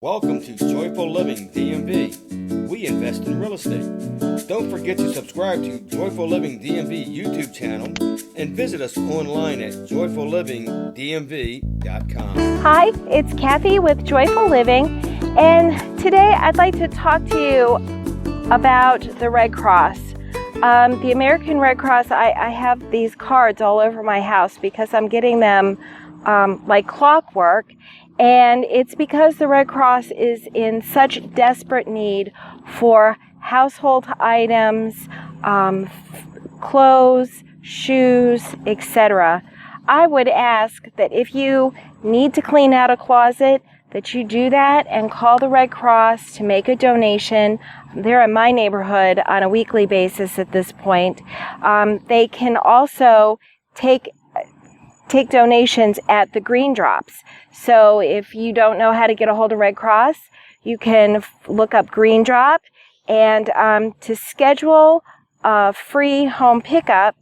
Welcome to Joyful Living DMV. We invest in real estate. Don't forget to subscribe to Joyful Living DMV YouTube channel and visit us online at JoyfulLivingDMV.com. Hi, it's Kathy with Joyful Living, and today I'd like to talk to you about the Red Cross. The American Red Cross, I have these cards all over my house because I'm getting them like clockwork. And it's because the Red Cross is in such desperate need for household items, clothes, shoes, etc. I would ask that if you need to clean out a closet, that you do that and call the Red Cross to make a donation. They're in my neighborhood on a weekly basis at this point. They can also take donations at the green drops. So if you don't know how to get a hold of Red Cross, you can look up Green Drop, and to schedule a free home pickup,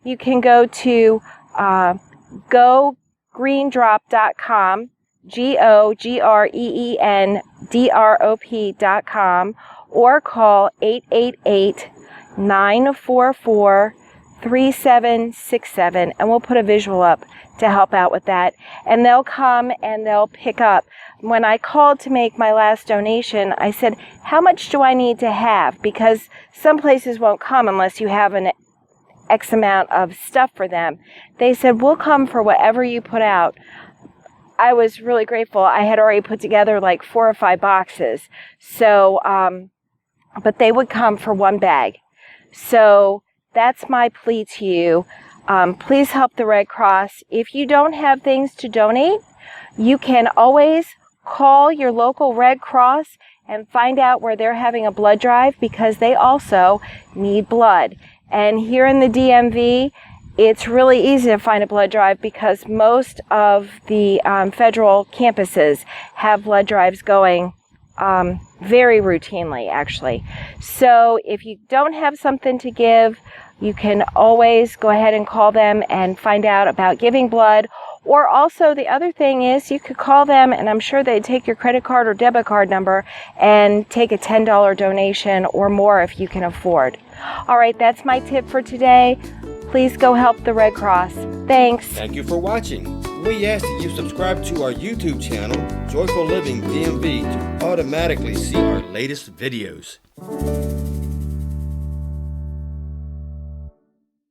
you can go to gogreendrop.com, GOGREENDROP.com, or call 888-944-3767, and we'll put a visual up to help out with that. And they'll come and they'll pick up. When I called to make my last donation, I said, how much do I need to have? Because some places won't come unless you have an X amount of stuff for them. They said, we'll come for whatever you put out. I was really grateful. I had already put together like 4 or 5 boxes. So, but they would come for 1 bag. So that's my plea to you. Please help the Red Cross. If you don't have things to donate, you can always call your local Red Cross and find out where they're having a blood drive, because they also need blood. And here in the DMV, it's really easy to find a blood drive because most of the federal campuses have blood drives going very routinely, actually. So if you don't have something to give, you can always go ahead and call them and find out about giving blood. Or also, the other thing is, you could call them, and I'm sure they'd take your credit card or debit card number and take a $10 donation or more if you can afford. All right, that's my tip for today. Please go help the Red Cross. Thanks. Thank you for watching. We ask that you subscribe to our YouTube channel, Joyful Living DMV, to automatically see our latest videos.